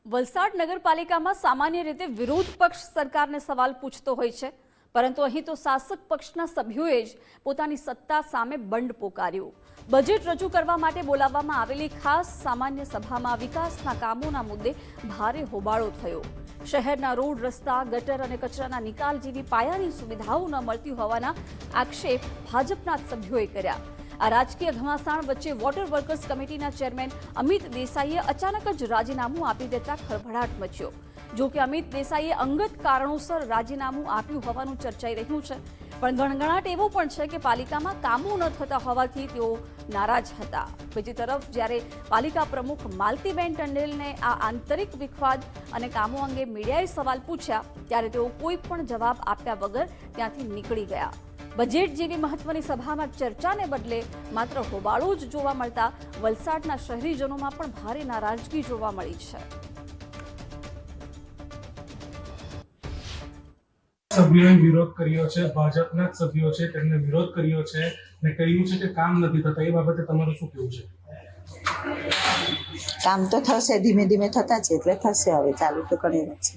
વલસાડ નગરપાલિકામાં સામાન્ય રીતે વિરોધ પક્ષ સરકારને સવાલ પૂછતો હોય છે, પરંતુ અહીં તો શાસક પક્ષના સભ્યોએ જ પોતાની સત્તા સામે બંડ પોકાર્યો। બજેટ રજૂ કરવા માટે બોલાવવામાં આવેલી ખાસ સામાન્ય સભામાં વિકાસના કામોના મુદ્દે ભારે હોબાળો થયો। શહેરના રોડ, રસ્તા, ગટર અને કચરાના નિકાલ જેવી પાયાની સુવિધાઓ ન મળતી હોવાના આક્ષેપ ભાજપના સભ્યોએ કર્યા। આ રાજકીય ઘમાસાણ વચ્ચે વોટર વર્કર્સ કમિટીના ચેરમેન અમિત દેસાઈએ અચાનક જ રાજીનામું આપી દેતા ખળભળાટ મચ્યો। જો કે અમિત દેસાઈએ અંગત કારણોસર રાજીનામું આપ્યું હોવાનું ચર્ચાઈ રહ્યું છે, પણ ગણગણાટ એવો પણ છે કે પાલિકામાં કામો ન થતા હોવાથી તેઓ નારાજ હતા। બીજી તરફ જ્યારે પાલિકા પ્રમુખ માલતીબેન ટંડેલને આ આંતરિક વિખવાદ અને કામો અંગે મીડિયાએ સવાલ પૂછ્યા ત્યારે તેઓ કોઈ પણ જવાબ આપ્યા વગર ત્યાંથી નીકળી ગયા। બજેટ જેવી મહત્વની સભામાં ચર્ચાને બદલે માત્ર હોબાળો જ જોવા મળતા વલસાડના શહેરીજનોમાં પણ ભારે નારાજગી જોવા મળી છે। સભ્યોએ વિરોધ કર્યો છે, ભાજપના જ સભ્યો છે તેમને વિરોધ કર્યો છે અને કહ્યું છે કે કામ નથી થતા। એ બાબતે તમારું શું કહેવું છે? કામ તો થશે, ધીમે ધીમે થતા છે એટલે થશે। હવે ચાલુ તો કરી છે।